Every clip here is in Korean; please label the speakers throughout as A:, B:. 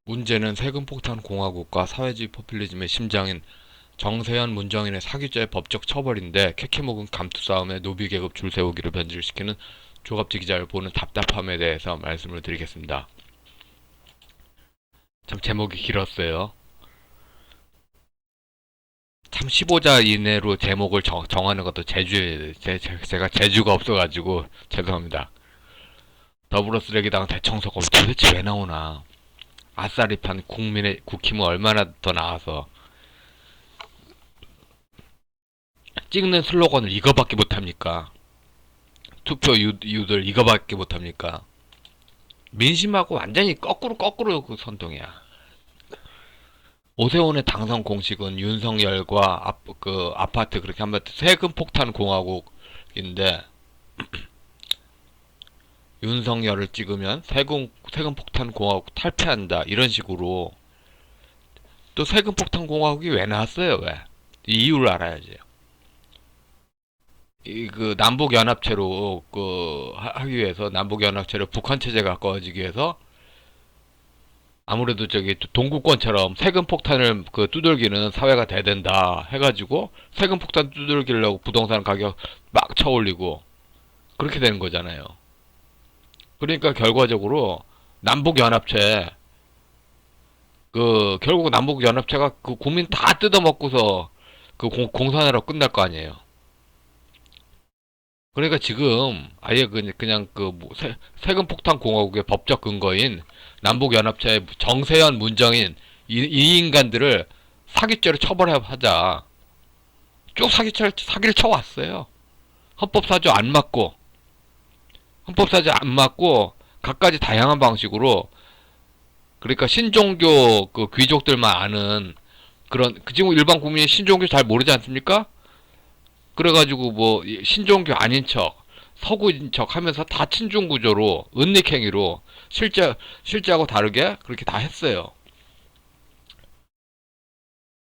A: 문제는 세금폭탄 공화국과 사회주의 포퓰리즘의 심장인 정세현 문정인의 사기죄의 법적 처벌인데 캐캐묵은 감투싸움에 노비계급 줄세우기를 변질시키는 조갑지 기자를 보는 답답함에 대해서 말씀을 드리겠습니다. 참 제목이 길었어요. 참 15자 이내로 제목을 정하는 것도 제가 재주가 없어가지고 죄송합니다. 더불어 쓰레기당 대청소가 도대체 왜 나오나. 아싸리판 국민의 국힘은 얼마나 더 나아서 찍는 슬로건을 이거밖에 못합니까? 투표 이유들 이거밖에 못합니까? 민심하고 완전히 거꾸로 그 선동이야. 오세훈의 당선 공식은 윤석열과 그 아파트 그렇게 하면 세금 폭탄 공화국인데 윤석열을 찍으면 세금 폭탄 공화국 탈퇴한다 이런 식으로. 또 세금 폭탄 공화국이 왜 나왔어요? 왜? 이 이유를 알아야지. 이 그 남북 연합체로 하기 위해서 남북 연합체로 북한 체제 가까워지기 위해서 아무래도 저기 동구권처럼 세금 폭탄을 그 두들기는 사회가 돼야 된다 해가지고 세금 폭탄 두들기려고 부동산 가격 막 쳐올리고 그렇게 되는 거잖아요. 그러니까 결과적으로 남북 연합체 그 결국 남북 연합체가 그 국민 다 뜯어먹고서 그 공산화로 끝날 거 아니에요. 그러니까 지금 아예 그냥 그뭐 세금 폭탄 공화국의 법적 근거인 남북 연합체 정세현 문정인 이 인간들을 사기죄로 처벌하자. 쭉 사기를 쳐왔어요. 헌법사조 안 맞고 헌법사조 안 맞고 갖가지 다양한 방식으로. 그러니까 신종교 그 귀족들만 아는 그런 그 지금 일반 국민이 신종교 잘 모르지 않습니까? 그래가지고 뭐 신종교 아닌 척 서구인 척 하면서 다 친중 구조로 은닉행위로 실제하고 다르게 그렇게 다 했어요.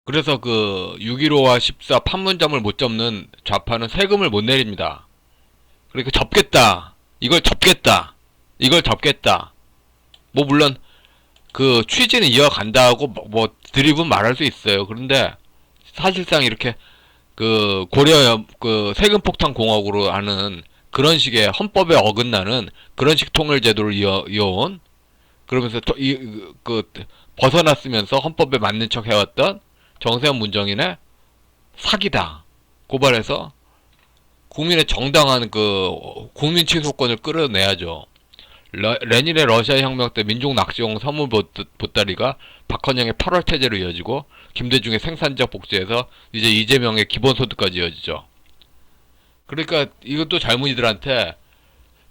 A: 그래서 그 6.15와 14 판문점을 못 접는 좌파는 세금을 못 내립니다. 그러니까 접겠다. 이걸 접겠다. 이걸 접겠다. 뭐 물론 그 취지는 이어간다고 뭐 드립은 말할 수 있어요. 그런데 사실상 이렇게 그 고려 그 세금 폭탄 공화국으로 하는 그런 식의 헌법에 어긋나는 그런 식 통일 제도를 이어온. 그러면서 그 벗어났으면서 헌법에 맞는 척 해왔던 정세현 문정인의 사기다 고발해서 국민의 정당한 그 국민 취소권을 끌어내야죠. 레닌의 러시아 혁명 때 민족 낙지용 선물 보따리가 박헌영의 8월 태제로 이어지고 김대중의 생산적 복지에서 이제 이재명의 기본소득까지 이어지죠. 그러니까 이것도 젊은이들한테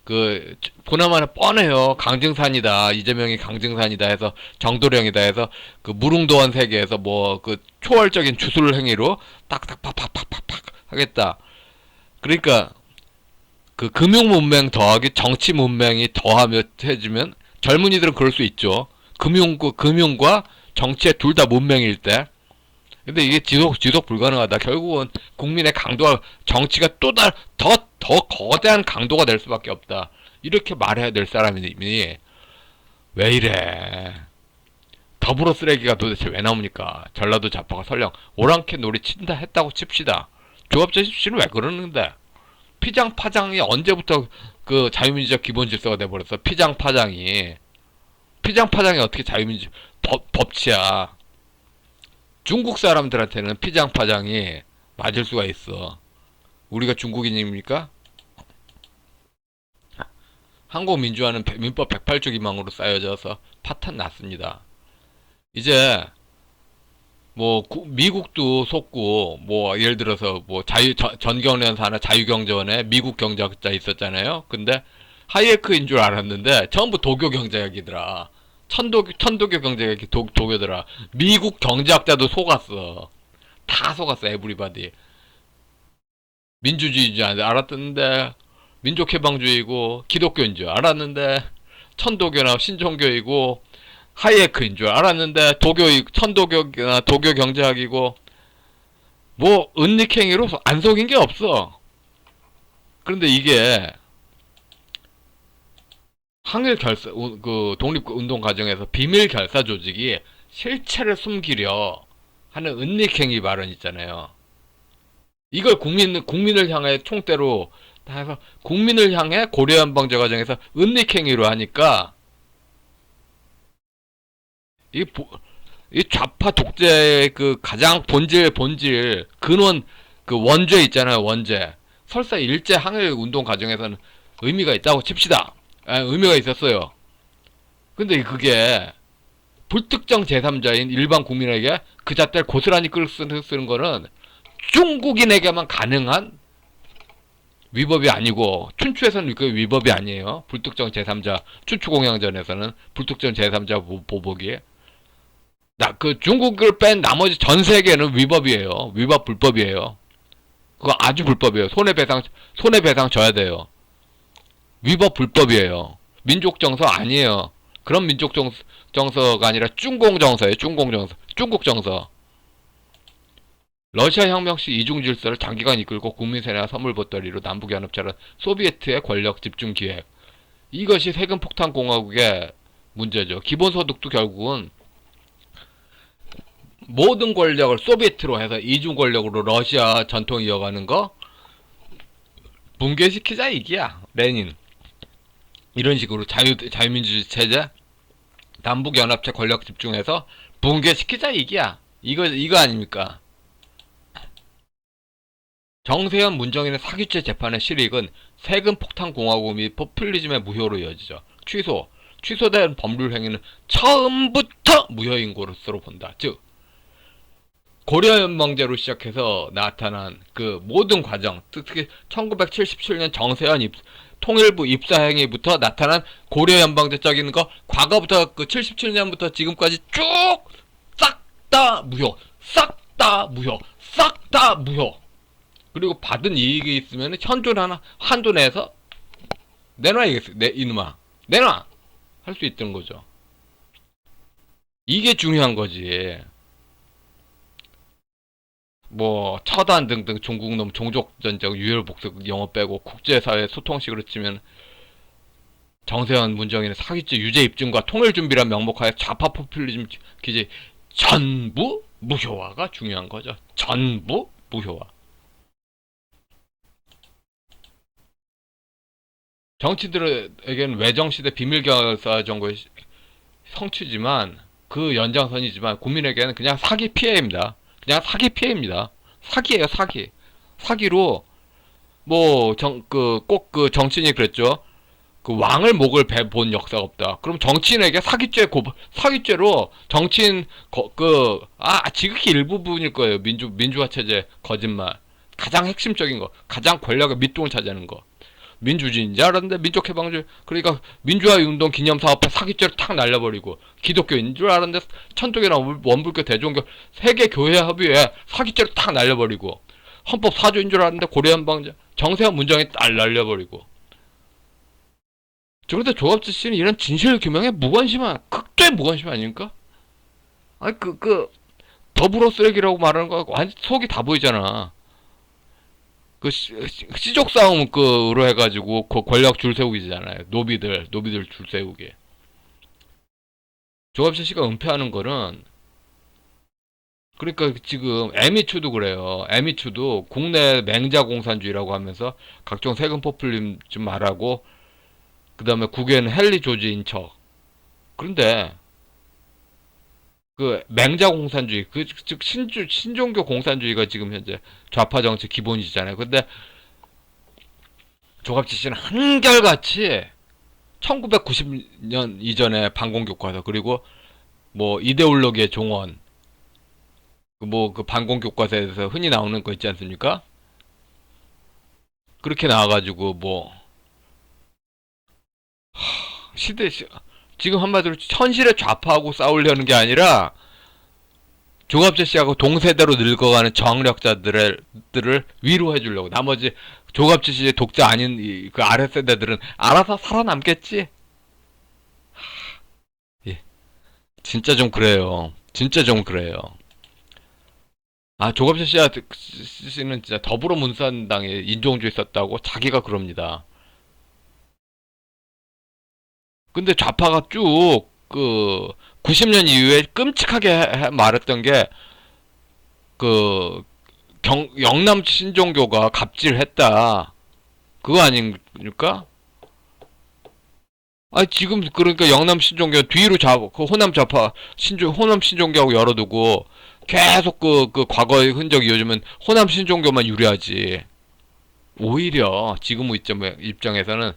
A: 그 보나마나 뻔해요. 강증산이다. 이재명이 강증산이다 해서 정도령이다 해서 그 무릉도원 세계에서 뭐 그 초월적인 주술 행위로 딱딱 팍팍팍팍팍 하겠다. 그러니까 그 금융 문맹 더하기 정치 문맹이 더하며 해지면 젊은이들은 그럴 수 있죠. 금융과 정치의 둘 다 문맹일 때. 근데 이게 지속 불가능하다. 결국은 국민의 강도가 정치가 더 거대한 강도가 될 수밖에 없다. 이렇게 말해야 될 사람이 왜 이래? 더불어 쓰레기가 도대체 왜 나옵니까? 전라도 좌파가 설령 오랑캐 놀이 친다 했다고 칩시다. 조합자 씨는 왜 그러는데? 피장 파장이 언제부터 그 자유민주적 기본 질서가 돼버렸어? 피장 파장이 어떻게 자유민주 법치야? 중국 사람들한테는 피장 파장이 맞을 수가 있어. 우리가 중국인입니까? 한국 민주화는 민법 108조 기망으로 쌓여져서 파탄 났습니다. 이제 뭐 미국도 속고 뭐 예를 들어서 뭐 전경련사나 자유경제원에 미국 경제학자 있었잖아요. 근데 하이에크인 줄 알았는데 전부 도교 경제학이더라. 천도교 경제학이 도교더라. 미국 경제학자도 속았어. 다 속았어. 에브리바디. 민주주의인 줄 알았는데 민족해방주의고 기독교인 줄 알았는데 천도교나 신종교이고 하이에크인 줄 알았는데 천도교나 도교 경제학이고 뭐 은닉행위로 안 속인 게 없어. 그런데 이게 항일 결사, 그 독립운동 과정에서 비밀 결사 조직이 실체를 숨기려 하는 은닉행위 발언 있잖아요. 이걸 국민을 향해 총대로 다 해서 국민을 향해 고려연방제 과정에서 은닉행위로 하니까 이, 이 좌파 독재의 그 가장 본질, 근원, 그 원죄 있잖아요, 원죄. 설사 일제 항일 운동 과정에서는 의미가 있다고 칩시다. 의미가 있었어요. 근데 그게 불특정 제3자인 일반 국민에게 그 잣대를 고스란히 끌 쓰는 거는 중국인에게만 가능한 위법이 아니고 춘추에서는 그 위법이 아니에요. 불특정 제3자 춘추공양전에서는 불특정 제3자 보복이 그 중국을 뺀 나머지 전 세계는 위법이에요. 위법 불법이에요. 그거 아주 불법이에요. 손해배상 져야 돼요. 위법 불법이에요. 민족 정서 아니에요. 그런 민족 정서가 아니라 중공 정서예요. 중공 정서. 중국 정서. 러시아 혁명 시 이중 질서를 장기간 이끌고 국민세나 선물보따리로 남북연합처럼 소비에트의 권력 집중 기획. 이것이 세금 폭탄 공화국의 문제죠. 기본소득도 결국은 모든 권력을 소비에트로 해서 이중 권력으로 러시아 전통 이어가는 거 붕괴시키자 이기야. 레닌. 이런 식으로 자유민주주의 체제, 남북연합체 권력 집중해서 붕괴시키자 이기야. 이거 아닙니까? 정세현 문정인의 사기죄 재판의 실익은 세금 폭탄 공화국 및 포퓰리즘의 무효로 이어지죠. 취소된 법률 행위는 처음부터 무효인 것으로 본다. 즉 고려연방제로 시작해서 나타난 그 모든 과정, 특히 1977년 정세현 통일부 입사행위부터 나타난 고려연방제적인 거, 과거부터 그 77년부터 지금까지 쭉 싹 다 무효, 싹 다 무효, 싹 다 무효. 그리고 받은 이익이 있으면 한도 내서 내놔, 이놈아. 내놔! 할 수 있던 거죠. 이게 중요한 거지. 뭐 처단 등등 종국놈 종족전쟁 유혈복속 영어 빼고 국제사회 소통식으로 치면 정세현 문정인의 사기죄 유죄 입증과 통일준비란 명목하에 좌파 포퓰리즘 기재 전부 무효화가 중요한 거죠. 전부 무효화. 정치들에게는 외정시대 비밀결사 정도의 성취지만 그 연장선이지만 국민에게는 그냥 사기 피해입니다. 그냥 사기 피해입니다. 사기예요, 사기. 사기로 뭐 꼭 그 정치인이 그랬죠. 그 왕을 목을 베본 역사가 없다. 그럼 정치인에게 사기죄로 정치인 지극히 일부분일 거예요. 민주화 체제 거짓말. 가장 핵심적인 거, 가장 권력의 밑동을 차지하는 거. 민주주의인 줄 알았는데 민족해방주의, 그러니까 민주화 운동 기념사업회 사기죄를 탁 날려버리고, 기독교인 줄 알았는데 천주교나 원불교 대종교 세계 교회 합의회 사기죄를 탁 날려버리고, 헌법 사조인 줄 알았는데 고려연방제 정세현 문정이 딱 날려버리고. 그런데 조갑지 씨는 이런 진실 규명에 무관심한, 극도의 무관심 아닙니까? 아니 더불어 쓰레기라고 말하는 거 완전 속이 다 보이잖아. 그 시족 싸움 그로 해가지고 그 권력 줄 세우기잖아요. 노비들 줄 세우기. 조갑재 씨가 은폐하는 거는, 그러니까 지금 에미추도 그래요. 에미추도 국내 맹자 공산주의라고 하면서 각종 세금 포퓰림 좀 말하고, 그 다음에 국외는 헨리 조지인 척. 그런데 그 맹자 공산주의, 즉 신종교 공산주의가 지금 현재 좌파 정치 기본이잖아요. 근데 조갑지 씨는 한결같이 1990년 이전에 반공교과서, 그리고 뭐 이데올로기의 종언, 그 반공교과서에서 흔히 나오는 거 있지 않습니까? 그렇게 나와가지고 시대 지금 한마디로 현실의 좌파하고 싸우려는 게 아니라 조갑재 씨하고 동세대로 늙어가는 저항력자들을 위로해 주려고. 나머지 조갑재 씨의 독자 아닌 그 아랫세대들은 알아서 살아남겠지. 예, 진짜 좀 그래요. 진짜 좀 그래요. 조갑재 씨는 진짜 더불어민주당에 인종주의 썼다고 자기가 그럽니다. 근데 좌파가 쭉 90년 이후에 끔찍하게 말했던 게 그 영남 신종교가 갑질했다. 그거 아닙니까? 아 지금 그러니까 영남 신종교 뒤로 그 호남 좌파 호남 신종교하고 열어두고 계속 그 과거의 흔적이 요즘은 호남 신종교만 유리하지. 오히려 지금 입장에서는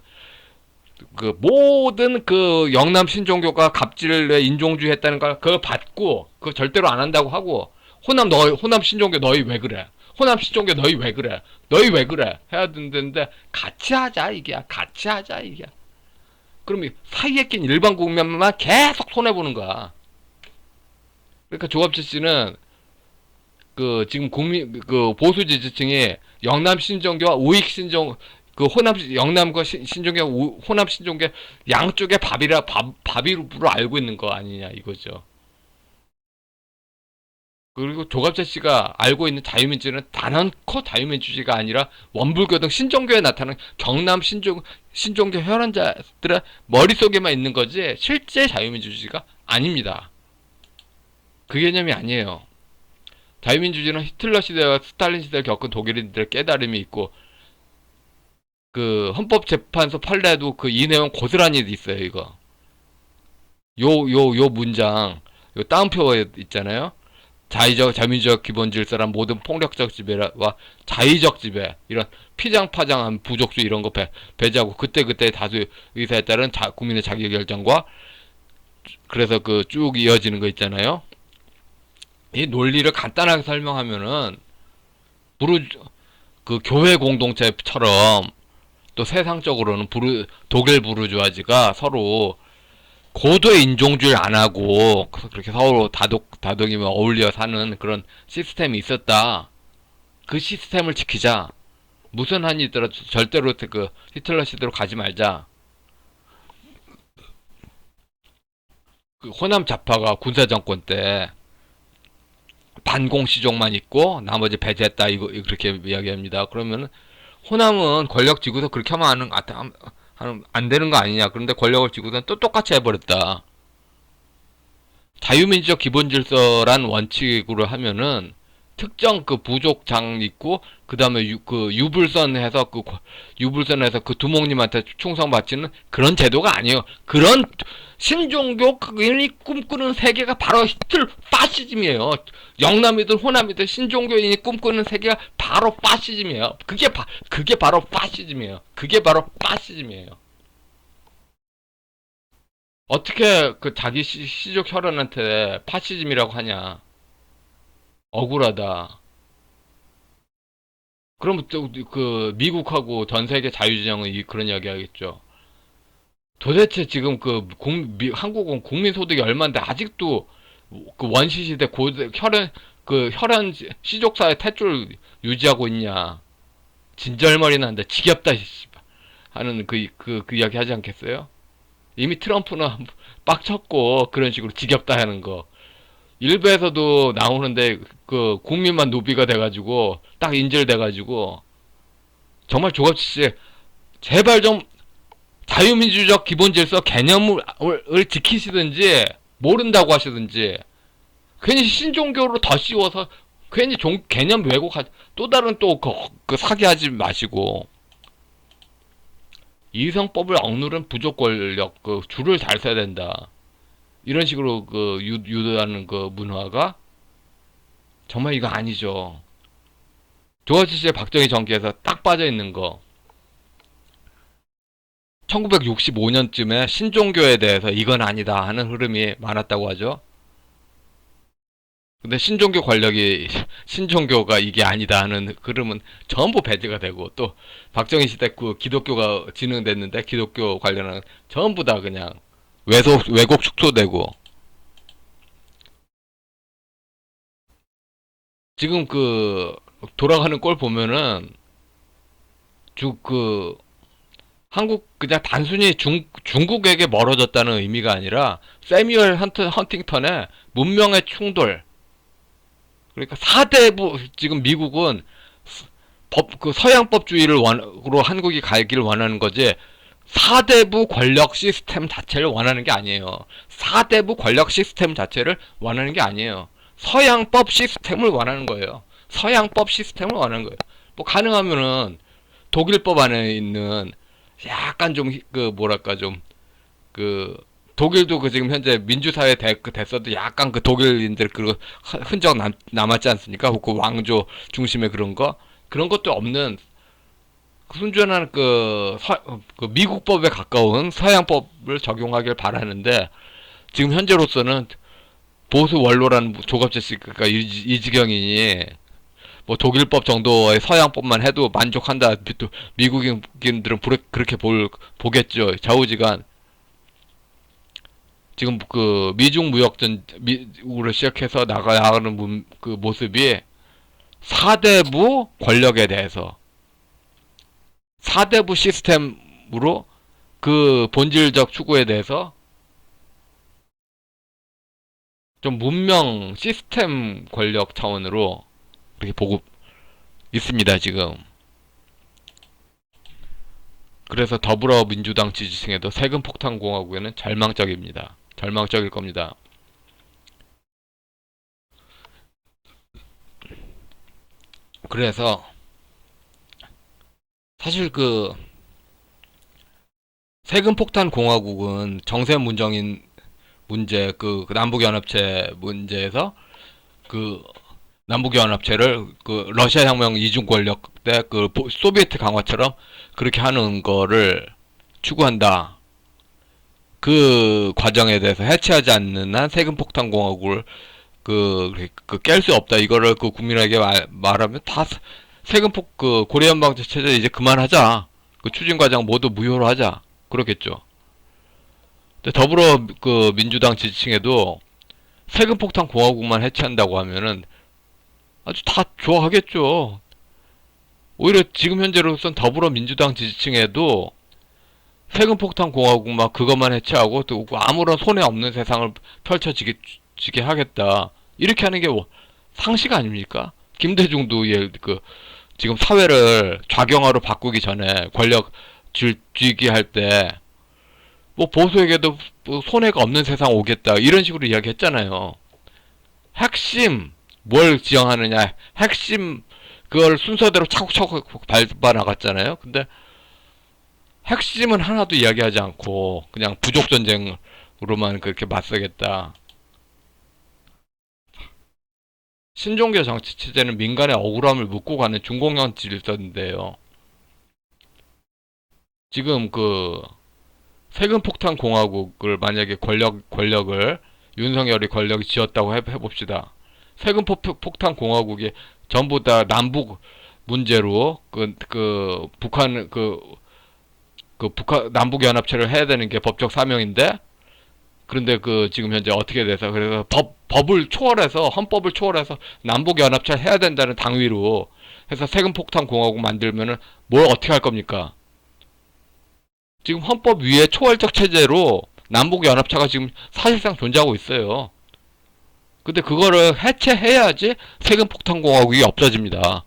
A: 그 모든 그 영남 신종교가 갑질에 인종주의 했다는 걸 그걸 받고 그거 절대로 안 한다고 하고 호남 신종교 너희 왜 그래? 호남 신종교 너희 왜 그래? 너희 왜 그래? 해야 된다는데 같이 하자 이게 같이 하자 이게. 그럼 사이에 낀 일반 국민만 계속 손해 보는 거야. 그러니까 조갑재 씨는 그 지금 보수 지지층이 영남 신종교와 우익 신종 호남 영남과 신종교 호남 신종교 양쪽의 밥이로 알고 있는 거 아니냐 이거죠. 그리고 조갑재 씨가 알고 있는 자유민주는 단언코 자유민주주의가 아니라 원불교 등 신종교에 나타나는 경남 신종교 혈안자들의 머릿속에만 있는 거지 실제 자유민주주의가 아닙니다. 그 개념이 아니에요. 자유민주주의는 히틀러 시대와 스탈린 시대를 겪은 독일인들의 깨달음이 있고 그 헌법재판소 판례도 이 내용 고스란히 있어요. 이거 요 문장 요 따옴표 있잖아요. 자민주적 기본 질서란 모든 폭력적 지배와 자의적 지배 이런 피장파장한 부족주의 이런 거 배제하고 그때그때 다수 의사에 따른 국민의 자기결정과 그래서 쭉 이어지는 거 있잖아요. 이 논리를 간단하게 설명하면은 교회 공동체처럼 또 세상적으로는 독일 부르주아지가 서로 고도의 인종주의를 안 하고 그렇게 서로 다독이며 어울려 사는 그런 시스템이 있었다. 그 시스템을 지키자. 무슨 한이 있더라도 절대로 히틀러 시대로 가지 말자. 호남 좌파가 군사정권 때 반공시족만 있고 나머지 배제했다 그렇게 이야기합니다. 그러면 호남은 권력 쥐고서 그렇게 하면 안 되는 거 아니냐. 그런데 권력을 쥐고서는 또 똑같이 해버렸다. 자유민주적 기본질서란 원칙으로 하면은 특정 부족장 있고 그 다음에 유불선해서 유불선해서 두목님한테 충성바치는 그런 제도가 아니에요. 그런 신종교인이 꿈꾸는 세계가 바로 파시즘이에요. 영남이든 호남이든 신종교인이 꿈꾸는 세계가 바로 파시즘이에요. 그게 바로 파시즘이에요. 그게 바로 파시즘이에요. 어떻게 자기 시족 혈연한테 파시즘이라고 하냐. 억울하다. 그럼 또 미국하고 전 세계 자유진영은 그런 이야기 하겠죠. 도대체 지금 한국은 국민소득이 얼마인데 아직도 원시시대 혈연 시족사의 탯줄 유지하고 있냐. 진절머리 나는데 지겹다 하는 그 이야기 하지 않겠어요? 이미 트럼프는 빡쳤고 그런 식으로 지겹다 하는 거. 일부에서도 나오는데 국민만 노비가 돼가지고 딱 인질돼가지고 정말 조갑지 제발 좀 자유민주적 기본질서 개념을 지키시든지 모른다고 하시든지 괜히 신종교로 더 씌워서 괜히 개념 왜곡하지 또 다른 사기하지 마시고 이성법을 억누른 부족 권력 줄을 잘 서야 된다. 이런 식으로 유도하는 문화가 정말 이거 아니죠. 조아지 씨의 박정희 정기에서 딱 빠져 있는 거. 1965년쯤에 신종교에 대해서 이건 아니다 하는 흐름이 많았다고 하죠. 근데 신종교 권력이 신종교가 이게 아니다 하는 흐름은 전부 배제가 되고 또 박정희 시대 기독교가 진흥됐는데 기독교 관련한 전부 다 그냥 왜곡 축소되고 지금 돌아가는 꼴 보면은 한국 그냥 단순히 중국에게 멀어졌다는 의미가 아니라 세뮤얼 헌팅턴의 문명의 충돌. 그러니까 4대부 지금 미국은 서양법주의로 한국이 가기를 원하는 거지. 사대부 권력 시스템 자체를 원하는 게 아니에요. 사대부 권력 시스템 자체를 원하는 게 아니에요. 서양법 시스템을 원하는 거예요. 서양법 시스템을 원하는 거예요. 뭐 가능하면은 독일법 안에 있는 약간 좀 그 뭐랄까 좀 그 독일도 그 지금 현재 민주사회 됐어도 약간 그 독일인들 그 흔적 남았지 않습니까? 그 왕조 중심의 그런 것도 없는 순전한 그 미국법에 가까운 서양법을 적용하길 바라는데 지금 현재로서는 보수 원로라는 조갑재 씨가 이 지경이니 뭐 독일법 정도의 서양법만 해도 만족한다. 또 미국인들은 그렇게 보겠죠. 좌우지간 지금 그 미중 무역전으로 시작해서 나가는 그 모습이 사대부 권력에 대해서 사대부 시스템으로 그 본질적 추구에 대해서 좀 문명 시스템 권력 차원으로 이렇게 보고 있습니다, 지금. 그래서 더불어민주당 지지층에도 세금 폭탄 공화국에는 절망적입니다. 절망적일 겁니다. 그래서 사실 그 세금 폭탄 공화국은 정세 문정인 문제 그 남북연합체 문제에서 그 남북연합체를 그 러시아 혁명 이중 권력 때 그 소비에트 강화처럼 그렇게 하는 거를 추구한다. 그 과정에 대해서 해체하지 않는 한 세금 폭탄 공화국을 깰 수 없다. 이거를 그 국민에게 말하면 다 그 고려연 방제 체제 이제 그만하자. 그 추진 과정 모두 무효로 하자. 그렇겠죠. 근데 더불어 그 민주당 지지층에도 세금 폭탄 공화국만 해체한다고 하면은 아주 다 좋아하겠죠. 오히려 지금 현재로선 더불어민주당 지지층에도 세금 폭탄 공화국만 그것만 해체하고 또 아무런 손해 없는 세상을 펼쳐지게 하겠다. 이렇게 하는 게 상식 아닙니까? 김대중도 지금 사회를 좌경화로 바꾸기 전에 권력 쥐기 할 때 뭐 보수에게도 뭐 손해가 없는 세상 오겠다 이런 식으로 이야기했잖아요. 핵심 뭘 지향하느냐 핵심 그걸 순서대로 차곡차곡 밟아 나갔잖아요. 근데 핵심은 하나도 이야기하지 않고 그냥 부족 전쟁으로만 그렇게 맞서겠다. 신종교 정치 체제는 민간의 억울함을 묻고 가는 중공영 질서인데요. 지금 그 세금 폭탄 공화국을 만약에 권력을 윤석열이 권력이 쥐었다고 해봅시다. 세금 폭탄 공화국이 전부 다 남북 문제로 북한 남북 연합체를 해야 되는 게 법적 사명인데 그런데 그 지금 현재 어떻게 돼서 그래서 법을 초월해서 헌법을 초월해서 남북 연합체 해야 된다는 당위로 해서 세금 폭탄 공화국 만들면은 뭘 어떻게 할 겁니까? 지금 헌법 위에 초월적 체제로 남북 연합체가 지금 사실상 존재하고 있어요. 근데 그거를 해체해야지 세금 폭탄 공화국이 없어집니다.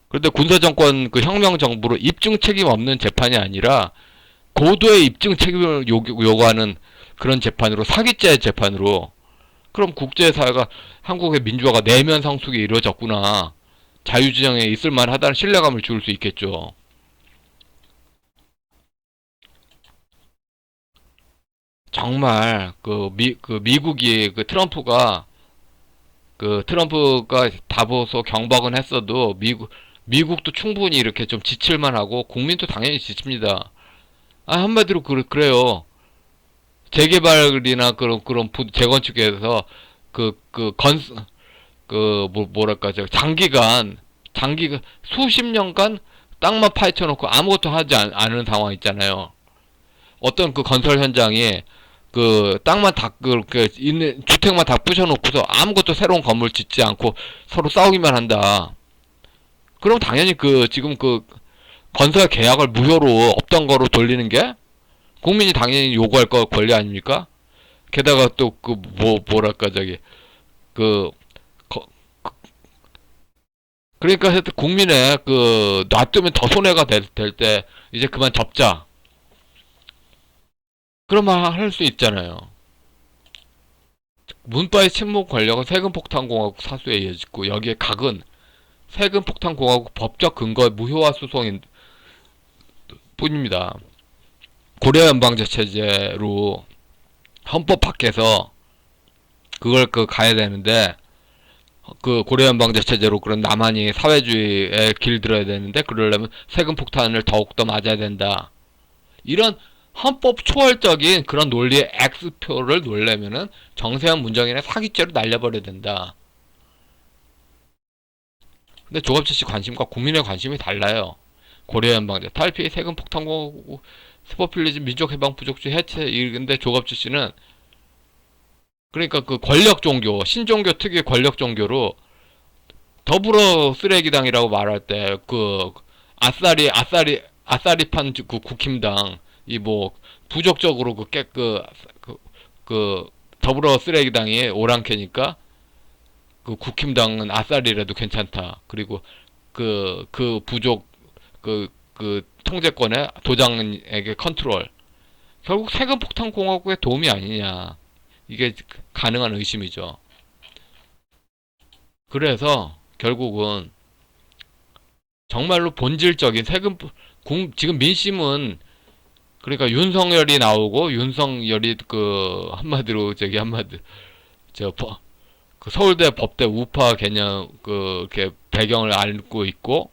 A: 그런데 군사정권 그 혁명정부로 입증 책임 없는 재판이 아니라 고도의 입증 책임을 요구하는 그런 재판으로 사기죄 재판으로 그럼 국제사회가 한국의 민주화가 내면 성숙이 이루어졌구나 자유주장에 있을만하다는 신뢰감을 줄 수 있겠죠. 정말 그 미국이 트럼프가 다보서 경박은 했어도 미국도 충분히 이렇게 좀 지칠만하고 국민도 당연히 지칩니다. 한마디로 그래요. 재개발이나 그런 재건축에서 뭐랄까 장기간 수십 년간 땅만 파헤쳐놓고 아무것도 하지 않은 상황 있잖아요. 어떤 그 건설 현장에 그 땅만 있는 주택만 다 부셔놓고서 아무것도 새로운 건물 짓지 않고 서로 싸우기만 한다. 그럼 당연히 지금 건설 계약을 무효로 없던 거로 돌리는 게 국민이 당연히 요구할 권리 아닙니까? 게다가 또 뭐랄까 그 그러니까 하여튼 국민의 놔두면 더 손해가 될 때 이제 그만 접자. 그런 말 할 수 있잖아요. 문바의 침묵 권력은 세금폭탄공화국 사수에 이어지고 여기에 각은 세금폭탄공화국 법적 근거의 무효화 수송인 뿐입니다. 고려 연방제 체제로 헌법 밖에서 그걸 가야 되는데 고려 연방제 체제로 그런 남한이 사회주의에 길들어야 되는데 그러려면 세금 폭탄을 더욱더 맞아야 된다. 이런 헌법 초월적인 그런 논리의 X표를 놓으려면은 정세현 문정인의 사기죄로 날려버려야 된다. 근데 조갑재 씨 관심과 국민의 관심이 달라요. 고려 연방제 탈피, 세금 폭탄 공화국, 스포필리즘, 민족해방 부족주의 해체. 근데 조갑재 씨는 그러니까 그 권력 종교, 신종교 특유의 권력 종교로 더불어 쓰레기당이라고 말할 때 아싸리판 그 국힘당 이 뭐 부족적으로 그 더불어 쓰레기당이 오랑캐니까 그 국힘당은 아싸리라도 괜찮다. 그리고 그 부족 그 통제권의 도당에게 컨트롤. 결국 세금 폭탄 공화국의 도움이 아니냐. 이게 가능한 의심이죠. 그래서 결국은 정말로 본질적인 지금 민심은 그러니까 윤석열이 나오고 윤석열이 한마디로 그 서울대 법대 우파 개념 이렇게 배경을 안고 있고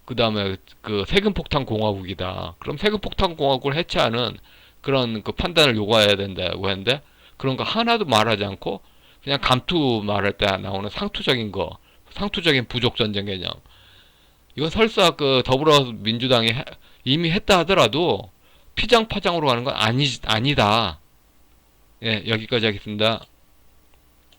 A: 그 다음에 그 세금폭탄 공화국이다. 그럼 세금폭탄 공화국을 해체하는 그런 그 판단을 요구해야 된다고 했는데 그런 거 하나도 말하지 않고 그냥 감투 말할 때 나오는 상투적인 부족 전쟁 개념. 이건 설사 더불어민주당이 이미 했다 하더라도 피장파장으로 가는 건 아니다. 예, 여기까지 하겠습니다.